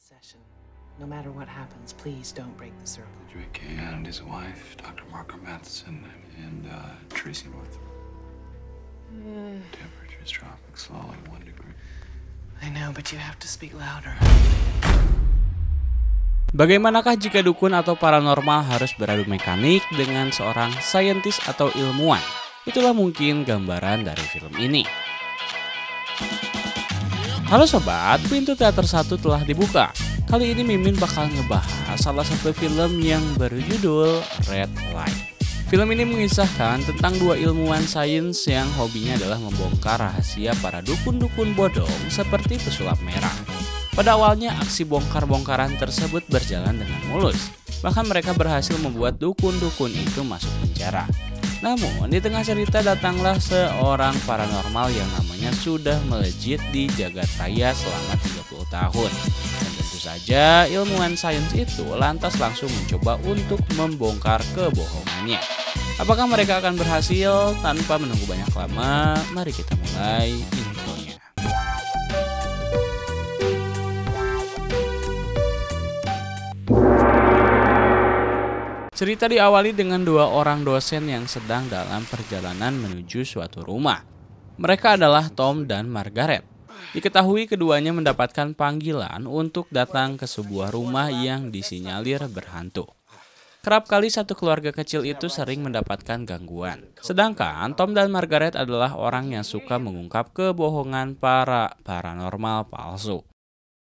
No matter what happens, please don't break the circle. Drake and his wife, Dr. Marco Matheson, and Tracy North. Temperature's dropping slowly, 1 degree. I know, but you have to speak louder. Bagaimanakah jika dukun atau paranormal harus beradu mekanik dengan seorang saintis atau ilmuwan? Itulah mungkin gambaran dari film ini. Halo sobat, pintu teater 1 telah dibuka. Kali ini Mimin bakal ngebahas salah satu film yang berjudul Red Light. Film ini mengisahkan tentang dua ilmuwan sains yang hobinya adalah membongkar rahasia para dukun-dukun bodong seperti pesulap merah. Pada awalnya aksi bongkar-bongkaran tersebut berjalan dengan mulus. Bahkan mereka berhasil membuat dukun-dukun itu masuk penjara. Namun di tengah cerita datanglah seorang paranormal yang namanya sudah melejit di jagat raya selama 30 tahun. Dan tentu saja ilmuwan sains itu lantas langsung mencoba untuk membongkar kebohongannya. Apakah mereka akan berhasil? Tanpa menunggu banyak lama, mari kita mulai intronya. Cerita diawali dengan dua orang dosen yang sedang dalam perjalanan menuju suatu rumah. Mereka adalah Tom dan Margaret. Diketahui keduanya mendapatkan panggilan untuk datang ke sebuah rumah yang disinyalir berhantu. Kerap kali satu keluarga kecil itu sering mendapatkan gangguan. Sedangkan Tom dan Margaret adalah orang yang suka mengungkap kebohongan para paranormal palsu.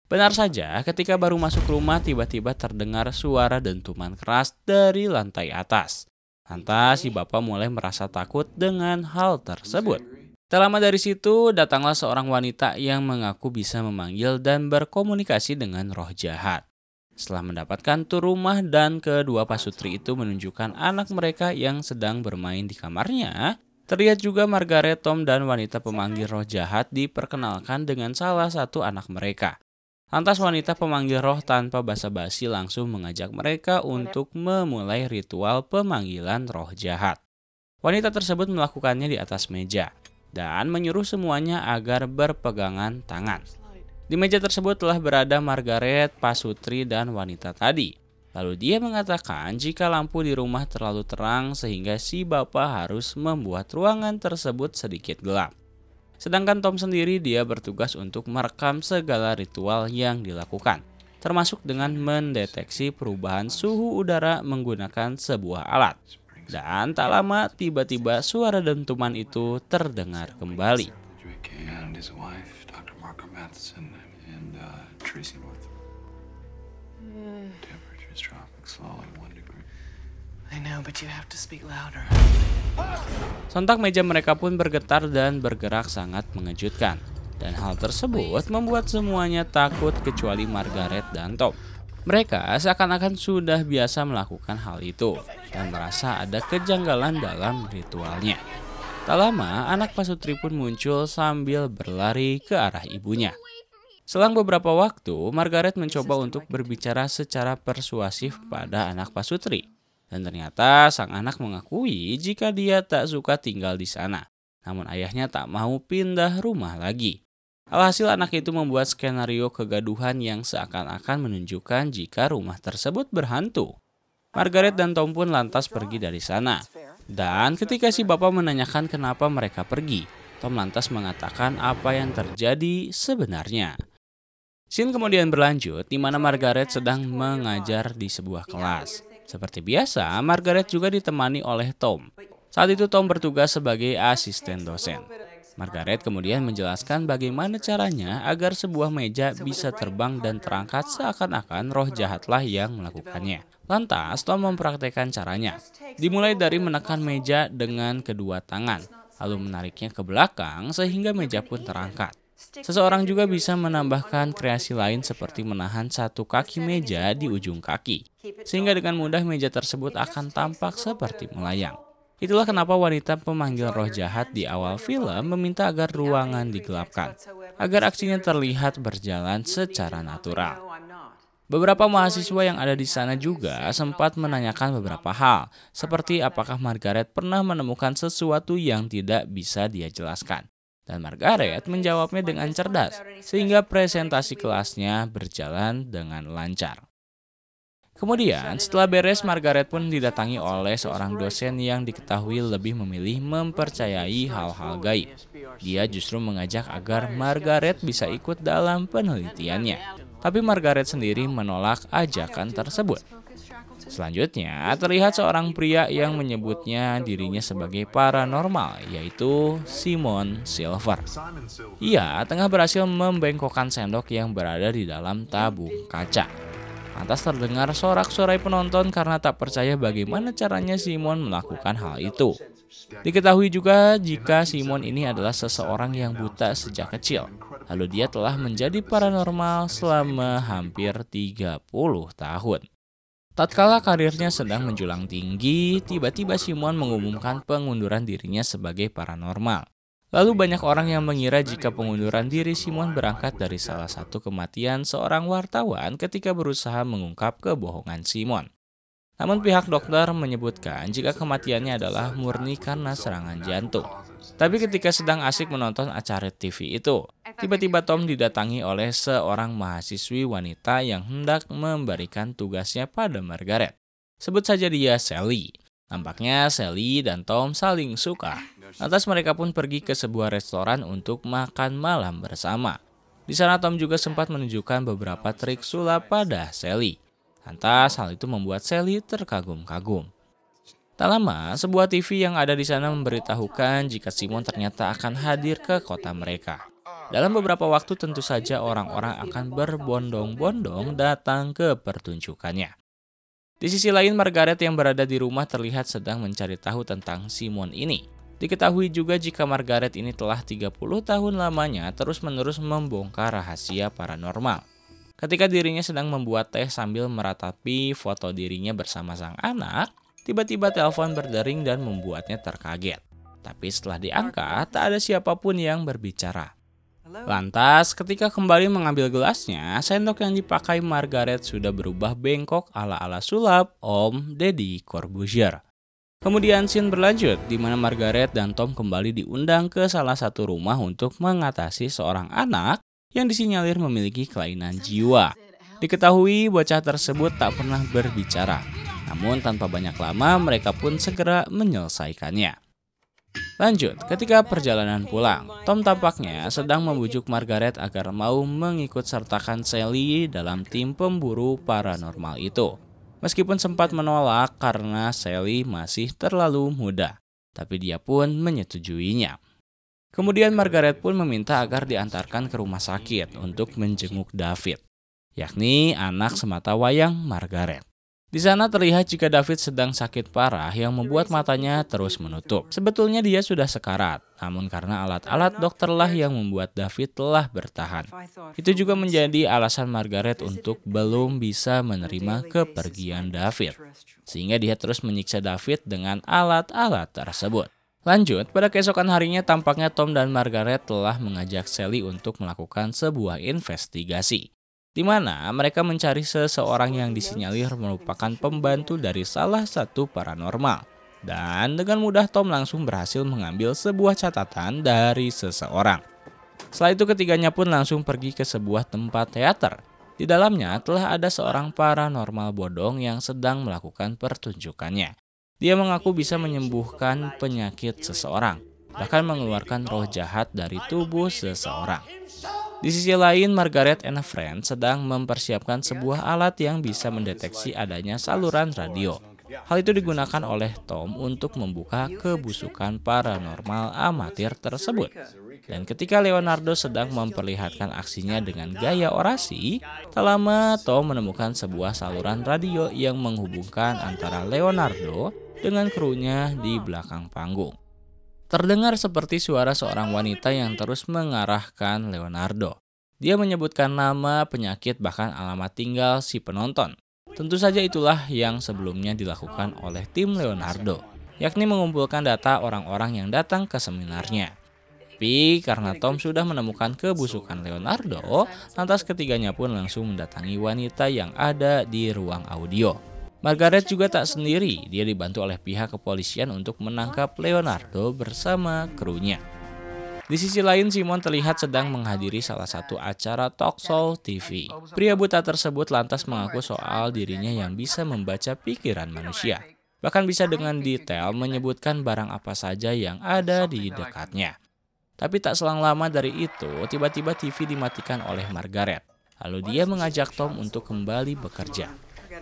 Benar saja, ketika baru masuk rumah tiba-tiba terdengar suara dentuman keras dari lantai atas. Lantas si bapak mulai merasa takut dengan hal tersebut. Tak lama dari situ datanglah seorang wanita yang mengaku bisa memanggil dan berkomunikasi dengan roh jahat. Setelah mendapatkan tur rumah dan kedua pasutri itu menunjukkan anak mereka yang sedang bermain di kamarnya, terlihat juga Margaret, Tom, dan wanita pemanggil roh jahat diperkenalkan dengan salah satu anak mereka. Lantas wanita pemanggil roh tanpa basa-basi langsung mengajak mereka untuk memulai ritual pemanggilan roh jahat. Wanita tersebut melakukannya di atas meja dan menyuruh semuanya agar berpegangan tangan. Di meja tersebut telah berada Margaret, pasutri, dan wanita tadi. Lalu dia mengatakan jika lampu di rumah terlalu terang sehingga si bapak harus membuat ruangan tersebut sedikit gelap. Sedangkan Tom sendiri dia bertugas untuk merekam segala ritual yang dilakukan, termasuk dengan mendeteksi perubahan suhu udara menggunakan sebuah alat. Dan tak lama tiba-tiba suara dentuman itu terdengar kembali. Drake and his wife, Dr. Marco Matheson, and Tracy North. Temperature's dropping slowly, 1 degree. I know, but you have to speak louder. Sontak meja mereka pun bergetar dan bergerak sangat mengejutkan. Dan hal tersebut membuat semuanya takut kecuali Margaret dan Tom. Mereka seakan-akan sudah biasa melakukan hal itu dan merasa ada kejanggalan dalam ritualnya. Tak lama anak pasutri pun muncul sambil berlari ke arah ibunya. Selang beberapa waktu, Margaret mencoba untuk berbicara secara persuasif pada anak pasutri. Dan ternyata sang anak mengakui jika dia tak suka tinggal di sana. Namun ayahnya tak mau pindah rumah lagi. Alhasil anak itu membuat skenario kegaduhan yang seakan-akan menunjukkan jika rumah tersebut berhantu. Margaret dan Tom pun lantas pergi dari sana. Dan ketika si bapak menanyakan kenapa mereka pergi, Tom lantas mengatakan apa yang terjadi sebenarnya. Scene kemudian berlanjut di mana Margaret sedang mengajar di sebuah kelas. Seperti biasa, Margaret juga ditemani oleh Tom. Saat itu Tom bertugas sebagai asisten dosen. Margaret kemudian menjelaskan bagaimana caranya agar sebuah meja bisa terbang dan terangkat seakan-akan roh jahatlah yang melakukannya. Lantas Tom mempraktekkan caranya. Dimulai dari menekan meja dengan kedua tangan, lalu menariknya ke belakang sehingga meja pun terangkat. Seseorang juga bisa menambahkan kreasi lain seperti menahan satu kaki meja di ujung kaki, sehingga dengan mudah meja tersebut akan tampak seperti melayang. Itulah kenapa wanita pemanggil roh jahat di awal film meminta agar ruangan digelapkan, agar aksinya terlihat berjalan secara natural. Beberapa mahasiswa yang ada di sana juga sempat menanyakan beberapa hal, seperti apakah Margaret pernah menemukan sesuatu yang tidak bisa dia jelaskan. Dan Margaret menjawabnya dengan cerdas, sehingga presentasi kelasnya berjalan dengan lancar. Kemudian, setelah beres, Margaret pun didatangi oleh seorang dosen yang diketahui lebih memilih mempercayai hal-hal gaib. Dia justru mengajak agar Margaret bisa ikut dalam penelitiannya. Tapi Margaret sendiri menolak ajakan tersebut. Selanjutnya, terlihat seorang pria yang menyebutnya dirinya sebagai paranormal, yaitu Simon Silver. Ia tengah berhasil membengkokkan sendok yang berada di dalam tabung kaca. Lantas terdengar sorak-sorai penonton karena tak percaya bagaimana caranya Simon melakukan hal itu. Diketahui juga jika Simon ini adalah seseorang yang buta sejak kecil. Lalu dia telah menjadi paranormal selama hampir 30 tahun. Tatkala karirnya sedang menjulang tinggi, tiba-tiba Simon mengumumkan pengunduran dirinya sebagai paranormal. Lalu banyak orang yang mengira jika pengunduran diri Simon berangkat dari salah satu kematian seorang wartawan ketika berusaha mengungkap kebohongan Simon. Namun pihak dokter menyebutkan jika kematiannya adalah murni karena serangan jantung. Tapi ketika sedang asik menonton acara TV itu, tiba-tiba Tom didatangi oleh seorang mahasiswi wanita yang hendak memberikan tugasnya pada Margaret. Sebut saja dia Sally. Nampaknya Sally dan Tom saling suka. Lantas mereka pun pergi ke sebuah restoran untuk makan malam bersama. Di sana Tom juga sempat menunjukkan beberapa trik sulap pada Sally. Lantas hal itu membuat Sally terkagum-kagum. Tak lama, sebuah TV yang ada di sana memberitahukan jika Simon ternyata akan hadir ke kota mereka. Dalam beberapa waktu tentu saja orang-orang akan berbondong-bondong datang ke pertunjukannya. Di sisi lain, Margaret yang berada di rumah terlihat sedang mencari tahu tentang Simon ini. Diketahui juga jika Margaret ini telah 30 tahun lamanya terus-menerus membongkar rahasia paranormal. Ketika dirinya sedang membuat teh sambil meratapi foto dirinya bersama sang anak, tiba-tiba telepon berdering dan membuatnya terkaget. Tapi setelah diangkat, tak ada siapapun yang berbicara. Lantas, ketika kembali mengambil gelasnya, sendok yang dipakai Margaret sudah berubah bengkok ala-ala sulap Om Deddy Corbuzier. Kemudian scene berlanjut, di mana Margaret dan Tom kembali diundang ke salah satu rumah untuk mengatasi seorang anak yang disinyalir memiliki kelainan jiwa. Diketahui bocah tersebut tak pernah berbicara, namun tanpa banyak lama mereka pun segera menyelesaikannya. Lanjut, ketika perjalanan pulang, Tom tampaknya sedang membujuk Margaret agar mau mengikut sertakan Sally dalam tim pemburu paranormal itu. Meskipun sempat menolak karena Sally masih terlalu muda, tapi dia pun menyetujuinya. Kemudian Margaret pun meminta agar diantarkan ke rumah sakit untuk menjenguk David, yakni anak sematawayang Margaret. Di sana terlihat jika David sedang sakit parah yang membuat matanya terus menutup. Sebetulnya dia sudah sekarat, namun karena alat-alat dokterlah yang membuat David telah bertahan. Itu juga menjadi alasan Margaret untuk belum bisa menerima kepergian David, sehingga dia terus menyiksa David dengan alat-alat tersebut. Lanjut, pada keesokan harinya tampaknya Tom dan Margaret telah mengajak Sally untuk melakukan sebuah investigasi, di mana mereka mencari seseorang yang disinyalir merupakan pembantu dari salah satu paranormal. Dan dengan mudah Tom langsung berhasil mengambil sebuah catatan dari seseorang. Setelah itu ketiganya pun langsung pergi ke sebuah tempat teater. Di dalamnya telah ada seorang paranormal bodong yang sedang melakukan pertunjukannya. Dia mengaku bisa menyembuhkan penyakit seseorang, bahkan mengeluarkan roh jahat dari tubuh seseorang. Di sisi lain, Margaret and a Friend sedang mempersiapkan sebuah alat yang bisa mendeteksi adanya saluran radio. Hal itu digunakan oleh Tom untuk membuka kebusukan paranormal amatir tersebut. Dan ketika Leonardo sedang memperlihatkan aksinya dengan gaya orasi, tak lama Tom menemukan sebuah saluran radio yang menghubungkan antara Leonardo dengan krunya di belakang panggung. Terdengar seperti suara seorang wanita yang terus mengarahkan Leonardo. Dia menyebutkan nama, penyakit, bahkan alamat tinggal si penonton. Tentu saja itulah yang sebelumnya dilakukan oleh tim Leonardo, yakni mengumpulkan data orang-orang yang datang ke seminarnya. Tapi karena Tom sudah menemukan kebusukan Leonardo, lantas ketiganya pun langsung mendatangi wanita yang ada di ruang audio. Margaret juga tak sendiri, dia dibantu oleh pihak kepolisian untuk menangkap Leonardo bersama krunya. Di sisi lain, Simon terlihat sedang menghadiri salah satu acara talk show TV. Pria buta tersebut lantas mengaku soal dirinya yang bisa membaca pikiran manusia. Bahkan bisa dengan detail menyebutkan barang apa saja yang ada di dekatnya. Tapi tak selang lama dari itu, tiba-tiba TV dimatikan oleh Margaret. Lalu dia mengajak Tom untuk kembali bekerja.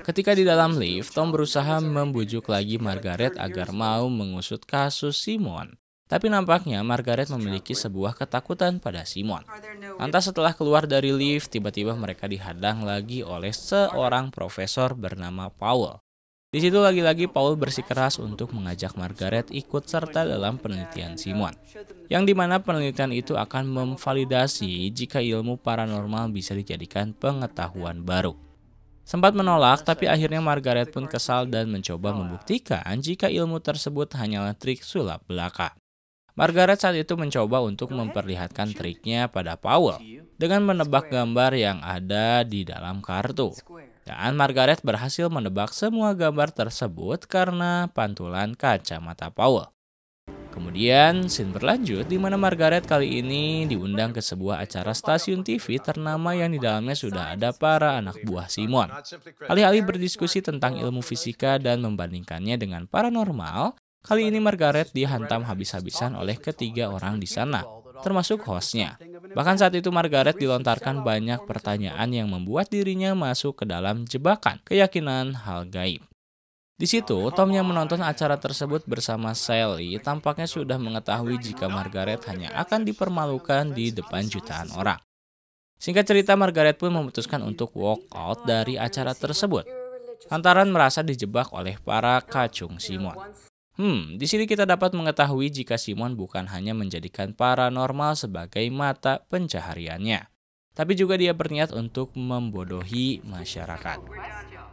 Ketika di dalam lift, Tom berusaha membujuk lagi Margaret agar mau mengusut kasus Simon. Tapi nampaknya Margaret memiliki sebuah ketakutan pada Simon. Lantas setelah keluar dari lift, tiba-tiba mereka dihadang lagi oleh seorang profesor bernama Paul. Di situ lagi-lagi Paul bersikeras untuk mengajak Margaret ikut serta dalam penelitian Simon. Yang dimana penelitian itu akan memvalidasi jika ilmu paranormal bisa dijadikan pengetahuan baru. Sempat menolak, tapi akhirnya Margaret pun kesal dan mencoba membuktikan jika ilmu tersebut hanyalah trik sulap belaka. Margaret saat itu mencoba untuk memperlihatkan triknya pada Paul dengan menebak gambar yang ada di dalam kartu. Dan Margaret berhasil menebak semua gambar tersebut karena pantulan kacamata Paul. Kemudian, scene berlanjut di mana Margaret kali ini diundang ke sebuah acara stasiun TV ternama yang di dalamnya sudah ada para anak buah Simon. Alih-alih berdiskusi tentang ilmu fisika dan membandingkannya dengan paranormal, kali ini Margaret dihantam habis-habisan oleh ketiga orang di sana, termasuk hostnya. Bahkan saat itu Margaret dilontarkan banyak pertanyaan yang membuat dirinya masuk ke dalam jebakan keyakinan hal gaib. Di situ, Tom yang menonton acara tersebut bersama Sally tampaknya sudah mengetahui jika Margaret hanya akan dipermalukan di depan jutaan orang. Singkat cerita, Margaret pun memutuskan untuk walk out dari acara tersebut, lantaran merasa dijebak oleh para kacung Simon. Di sini kita dapat mengetahui jika Simon bukan hanya menjadikan paranormal sebagai mata pencahariannya, tapi juga dia berniat untuk membodohi masyarakat.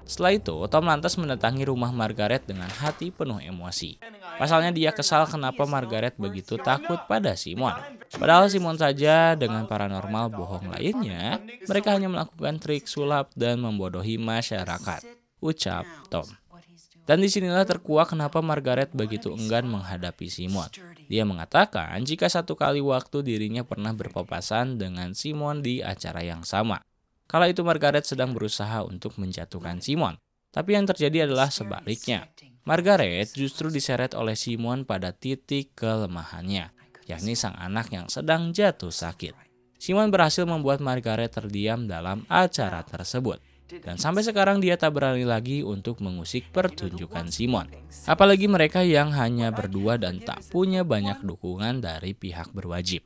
Setelah itu, Tom lantas mendatangi rumah Margaret dengan hati penuh emosi. Pasalnya dia kesal kenapa Margaret begitu takut pada Simon. Padahal Simon saja dengan paranormal bohong lainnya, mereka hanya melakukan trik sulap dan membodohi masyarakat, ucap Tom. Dan disinilah terkuak kenapa Margaret begitu enggan menghadapi Simon. Dia mengatakan jika satu kali waktu dirinya pernah berpapasan dengan Simon di acara yang sama. Kala itu Margaret sedang berusaha untuk menjatuhkan Simon. Tapi yang terjadi adalah sebaliknya. Margaret justru diseret oleh Simon pada titik kelemahannya, yakni sang anak yang sedang jatuh sakit. Simon berhasil membuat Margaret terdiam dalam acara tersebut. Dan sampai sekarang dia tak berani lagi untuk mengusik pertunjukan Simon. Apalagi mereka yang hanya berdua dan tak punya banyak dukungan dari pihak berwajib.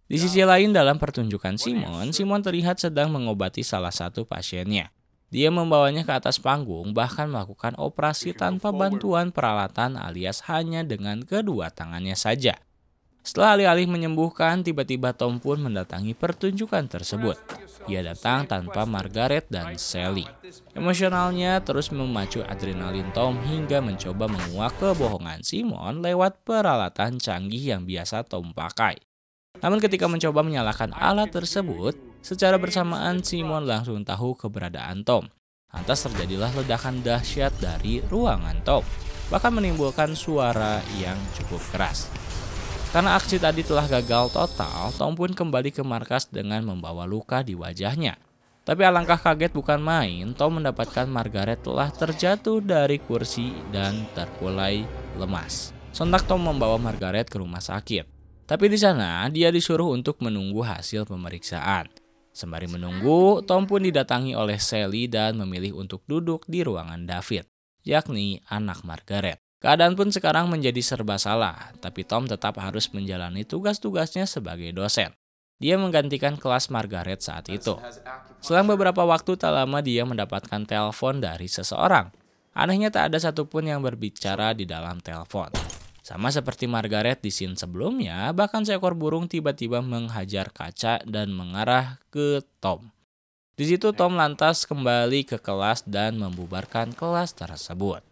Di sisi lain dalam pertunjukan Simon terlihat sedang mengobati salah satu pasiennya. Dia membawanya ke atas panggung, bahkan melakukan operasi tanpa bantuan peralatan alias hanya dengan kedua tangannya saja. Setelah alih-alih menyembuhkan, tiba-tiba Tom pun mendatangi pertunjukan tersebut. Ia datang tanpa Margaret dan Sally. Emosionalnya terus memacu adrenalin Tom hingga mencoba menguak kebohongan Simon lewat peralatan canggih yang biasa Tom pakai. Namun ketika mencoba menyalakan alat tersebut, secara bersamaan Simon langsung tahu keberadaan Tom. Lantas terjadilah ledakan dahsyat dari ruangan Tom, bahkan menimbulkan suara yang cukup keras. Karena aksi tadi telah gagal total, Tom pun kembali ke markas dengan membawa luka di wajahnya. Tapi alangkah kaget bukan main, Tom mendapatkan Margaret telah terjatuh dari kursi dan terkulai lemas. Sontak Tom membawa Margaret ke rumah sakit. Tapi di sana dia disuruh untuk menunggu hasil pemeriksaan. Sembari menunggu, Tom pun didatangi oleh Sally dan memilih untuk duduk di ruangan David, yakni anak Margaret. Keadaan pun sekarang menjadi serba salah, tapi Tom tetap harus menjalani tugas-tugasnya sebagai dosen. Dia menggantikan kelas Margaret saat itu. Selang beberapa waktu tak lama dia mendapatkan telepon dari seseorang. Anehnya tak ada satupun yang berbicara di dalam telepon. Sama seperti Margaret di scene sebelumnya, bahkan seekor burung tiba-tiba menghajar kaca dan mengarah ke Tom. Di situ Tom lantas kembali ke kelas dan membubarkan kelas tersebut.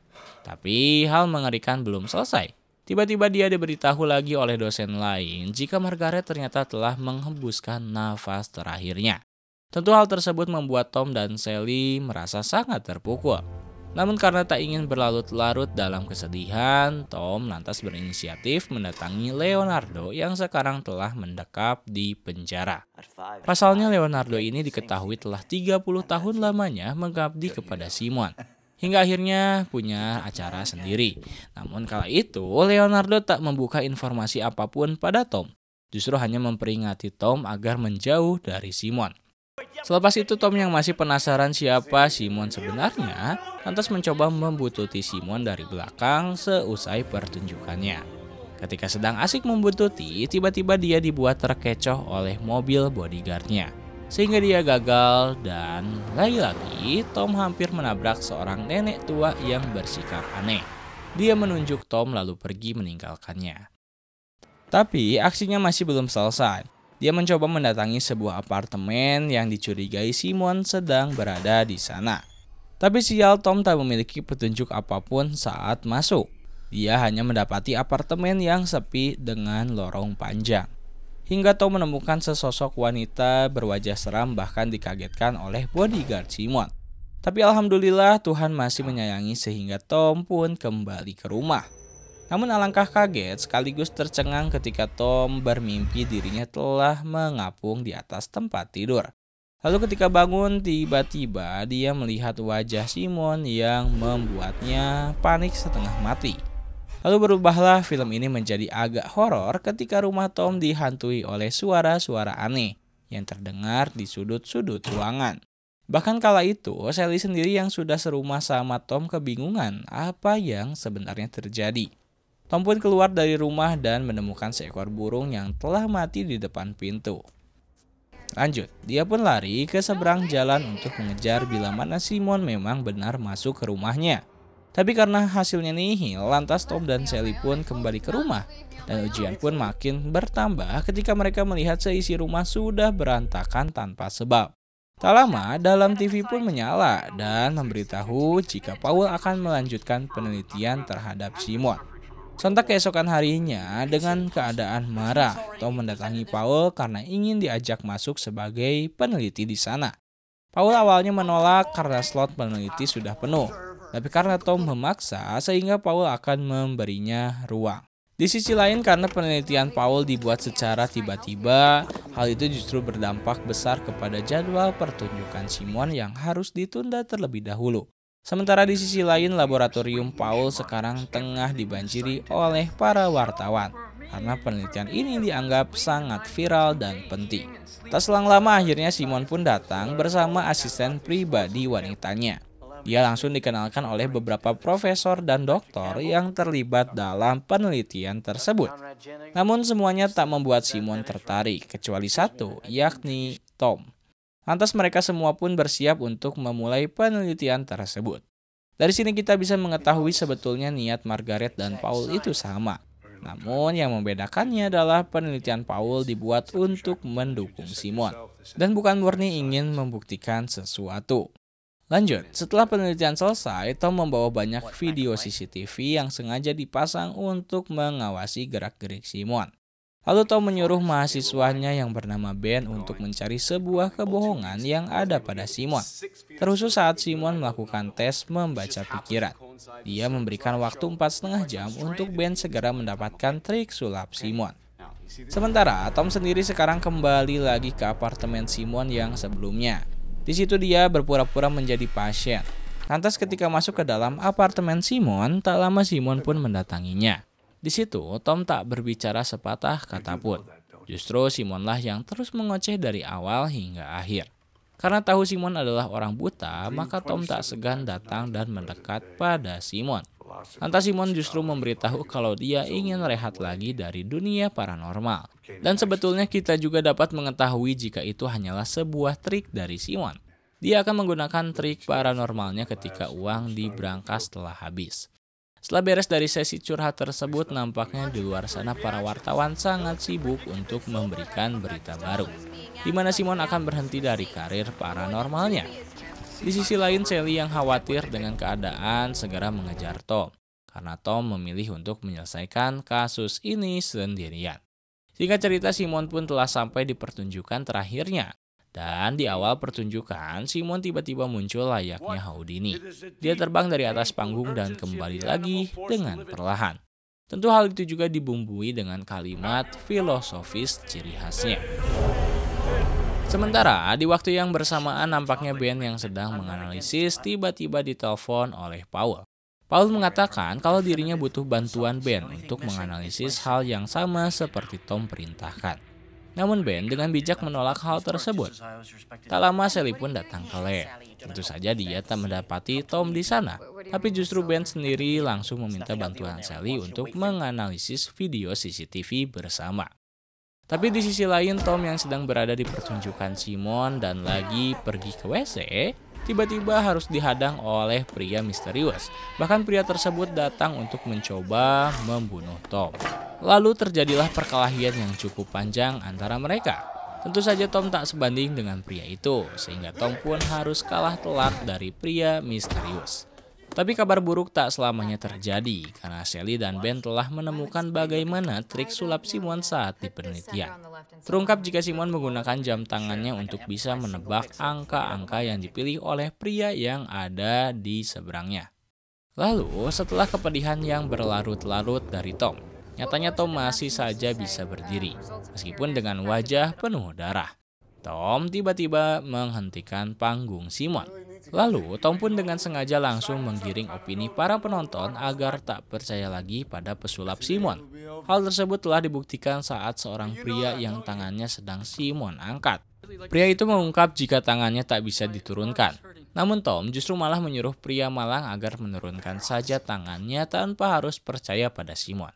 Tapi hal mengerikan belum selesai. Tiba-tiba dia diberitahu lagi oleh dosen lain jika Margaret ternyata telah menghembuskan nafas terakhirnya. Tentu hal tersebut membuat Tom dan Sally merasa sangat terpukul. Namun karena tak ingin berlarut-larut dalam kesedihan, Tom lantas berinisiatif mendatangi Leonardo yang sekarang telah mendekap di penjara. Pasalnya Leonardo ini diketahui telah 30 tahun lamanya mengabdi kepada Simon, hingga akhirnya punya acara sendiri. Namun kala itu Leonardo tak membuka informasi apapun pada Tom, justru hanya memperingati Tom agar menjauh dari Simon. Selepas itu Tom yang masih penasaran siapa Simon sebenarnya, lantas mencoba membuntuti Simon dari belakang seusai pertunjukannya. Ketika sedang asik membuntuti, tiba-tiba dia dibuat terkecoh oleh mobil bodyguardnya, sehingga dia gagal dan lagi-lagi Tom hampir menabrak seorang nenek tua yang bersikap aneh. Dia menunjuk Tom lalu pergi meninggalkannya. Tapi aksinya masih belum selesai. Dia mencoba mendatangi sebuah apartemen yang dicurigai Simon sedang berada di sana. Tapi sial, Tom tak memiliki petunjuk apapun saat masuk. Dia hanya mendapati apartemen yang sepi dengan lorong panjang. Hingga Tom menemukan sesosok wanita berwajah seram bahkan dikagetkan oleh bodyguard Simon. Tapi alhamdulillah Tuhan masih menyayangi sehingga Tom pun kembali ke rumah. Namun alangkah kaget sekaligus tercengang ketika Tom bermimpi dirinya telah mengapung di atas tempat tidur. Lalu ketika bangun tiba-tiba dia melihat wajah Simon yang membuatnya panik setengah mati. Lalu berubahlah film ini menjadi agak horor ketika rumah Tom dihantui oleh suara-suara aneh yang terdengar di sudut-sudut ruangan. Bahkan kala itu Sally sendiri yang sudah serumah sama Tom kebingungan apa yang sebenarnya terjadi. Tom pun keluar dari rumah dan menemukan seekor burung yang telah mati di depan pintu. Lanjut, dia pun lari ke seberang jalan untuk mengejar bila mana Simon memang benar masuk ke rumahnya. Tapi karena hasilnya nihil, lantas Tom dan Sally pun kembali ke rumah. Dan ujian pun makin bertambah ketika mereka melihat seisi rumah sudah berantakan tanpa sebab. Tak lama, dalam TV pun menyala dan memberitahu jika Paul akan melanjutkan penelitian terhadap Simon. Sontak keesokan harinya, dengan keadaan marah, Tom mendatangi Paul karena ingin diajak masuk sebagai peneliti di sana. Paul awalnya menolak karena slot peneliti sudah penuh, tapi karena Tom memaksa sehingga Paul akan memberinya ruang. Di sisi lain, karena penelitian Paul dibuat secara tiba-tiba, hal itu justru berdampak besar kepada jadwal pertunjukan Simon yang harus ditunda terlebih dahulu. Sementara di sisi lain, laboratorium Paul sekarang tengah dibanjiri oleh para wartawan karena penelitian ini dianggap sangat viral dan penting. Tak selang lama akhirnya Simon pun datang bersama asisten pribadi wanitanya. Dia langsung dikenalkan oleh beberapa profesor dan doktor yang terlibat dalam penelitian tersebut. Namun semuanya tak membuat Simon tertarik kecuali satu, yakni Tom. Lantas mereka semua pun bersiap untuk memulai penelitian tersebut. Dari sini kita bisa mengetahui sebetulnya niat Margaret dan Paul itu sama. Namun yang membedakannya adalah penelitian Paul dibuat untuk mendukung Simon dan bukan murni ingin membuktikan sesuatu. Lanjut, setelah penelitian selesai, Tom membawa banyak video CCTV yang sengaja dipasang untuk mengawasi gerak-gerik Simon. Lalu Tom menyuruh mahasiswanya yang bernama Ben untuk mencari sebuah kebohongan yang ada pada Simon. Terkhusus saat Simon melakukan tes membaca pikiran. Dia memberikan waktu 4,5 jam untuk Ben segera mendapatkan trik sulap Simon. Sementara Tom sendiri sekarang kembali lagi ke apartemen Simon yang sebelumnya. Di situ dia berpura-pura menjadi pasien. Lantas ketika masuk ke dalam apartemen Simon, tak lama Simon pun mendatanginya. Di situ, Tom tak berbicara sepatah kata pun. Justru Simonlah yang terus mengoceh dari awal hingga akhir. Karena tahu Simon adalah orang buta, maka Tom tak segan datang dan mendekat pada Simon. Lantas Simon justru memberitahu kalau dia ingin rehat lagi dari dunia paranormal. Dan sebetulnya kita juga dapat mengetahui jika itu hanyalah sebuah trik dari Simon. Dia akan menggunakan trik paranormalnya ketika uang di brankas telah habis. Setelah beres dari sesi curhat tersebut, nampaknya di luar sana para wartawan sangat sibuk untuk memberikan berita baru, di mana Simon akan berhenti dari karir paranormalnya. Di sisi lain, Sally yang khawatir dengan keadaan segera mengejar Tom, karena Tom memilih untuk menyelesaikan kasus ini sendirian. Singkat cerita, Simon pun telah sampai di pertunjukan terakhirnya, Dan di awal pertunjukan, Simon tiba-tiba muncul layaknya Houdini. Dia terbang dari atas panggung dan kembali lagi dengan perlahan. Tentu hal itu juga dibumbui dengan kalimat filosofis ciri khasnya. Sementara di waktu yang bersamaan nampaknya band yang sedang menganalisis tiba-tiba ditelepon oleh Paul. Paul mengatakan kalau dirinya butuh bantuan band untuk menganalisis hal yang sama seperti Tom perintahkan. Namun Ben dengan bijak menolak hal tersebut. Tak lama Sally pun datang ke lab. Tentu saja dia tak mendapati Tom di sana. Tapi justru Ben sendiri langsung meminta bantuan Sally untuk menganalisis video CCTV bersama. Tapi di sisi lain Tom yang sedang berada di pertunjukan Simon dan lagi pergi ke WC, tiba-tiba harus dihadang oleh pria misterius. Bahkan pria tersebut datang untuk mencoba membunuh Tom. Lalu terjadilah perkelahian yang cukup panjang antara mereka. Tentu saja Tom tak sebanding dengan pria itu, sehingga Tom pun harus kalah telak dari pria misterius. Tapi kabar buruk tak selamanya terjadi, karena Sally dan Ben telah menemukan bagaimana trik sulap Simon saat di penelitian. Terungkap jika Simon menggunakan jam tangannya untuk bisa menebak angka-angka yang dipilih oleh pria yang ada di seberangnya. Lalu, setelah kepedihan yang berlarut-larut dari Tom, nyatanya Tom masih saja bisa berdiri, meskipun dengan wajah penuh darah. Tom tiba-tiba menghentikan panggung Simon. Lalu, Tom pun dengan sengaja langsung menggiring opini para penonton agar tak percaya lagi pada pesulap Simon. Hal tersebut telah dibuktikan saat seorang pria yang tangannya sedang Simon angkat. Pria itu mengungkap jika tangannya tak bisa diturunkan. Namun Tom justru malah menyuruh pria malang agar menurunkan saja tangannya tanpa harus percaya pada Simon.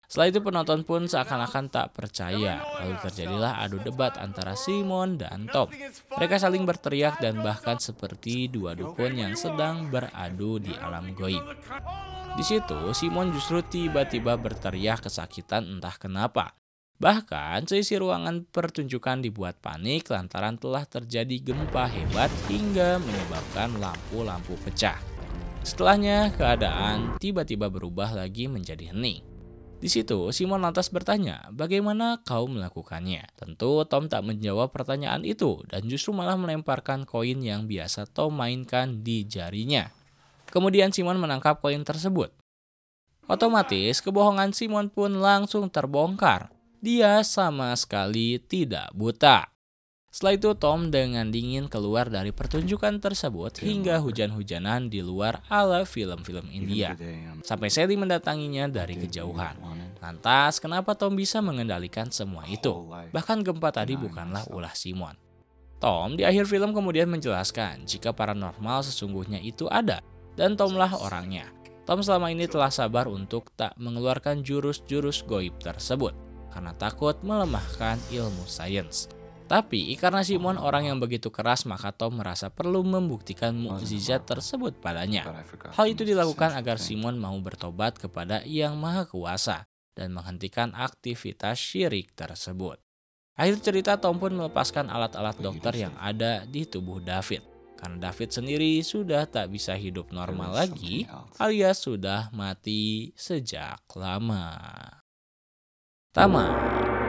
Setelah itu penonton pun seakan-akan tak percaya, lalu terjadilah adu debat antara Simon dan Tom. Mereka saling berteriak dan bahkan seperti dua dukun yang sedang beradu di alam goib. Di situ Simon justru tiba-tiba berteriak kesakitan entah kenapa. Bahkan seisi ruangan pertunjukan dibuat panik lantaran telah terjadi gempa hebat hingga menyebabkan lampu-lampu pecah. Setelahnya keadaan tiba-tiba berubah lagi menjadi hening. Di situ, Simon lantas bertanya, bagaimana kau melakukannya? Tentu Tom tak menjawab pertanyaan itu dan justru malah melemparkan koin yang biasa Tom mainkan di jarinya. Kemudian Simon menangkap koin tersebut. Otomatis, kebohongan Simon pun langsung terbongkar. Dia sama sekali tidak buta. Setelah itu Tom dengan dingin keluar dari pertunjukan tersebut hingga hujan-hujanan di luar ala film-film India. Sampai Sally mendatanginya dari kejauhan. Lantas kenapa Tom bisa mengendalikan semua itu? Bahkan gempa tadi bukanlah ulah Simon. Tom di akhir film kemudian menjelaskan jika paranormal sesungguhnya itu ada dan Tomlah orangnya. Tom selama ini telah sabar untuk tak mengeluarkan jurus-jurus goib tersebut karena takut melemahkan ilmu sains. Tapi karena Simon orang yang begitu keras, maka Tom merasa perlu membuktikan mukjizat tersebut padanya. Hal itu dilakukan agar Simon mau bertobat kepada Yang Maha Kuasa dan menghentikan aktivitas syirik tersebut. Akhir cerita, Tom pun melepaskan alat-alat dokter yang ada di tubuh David. Karena David sendiri sudah tak bisa hidup normal lagi, alias sudah mati sejak lama. Tamat.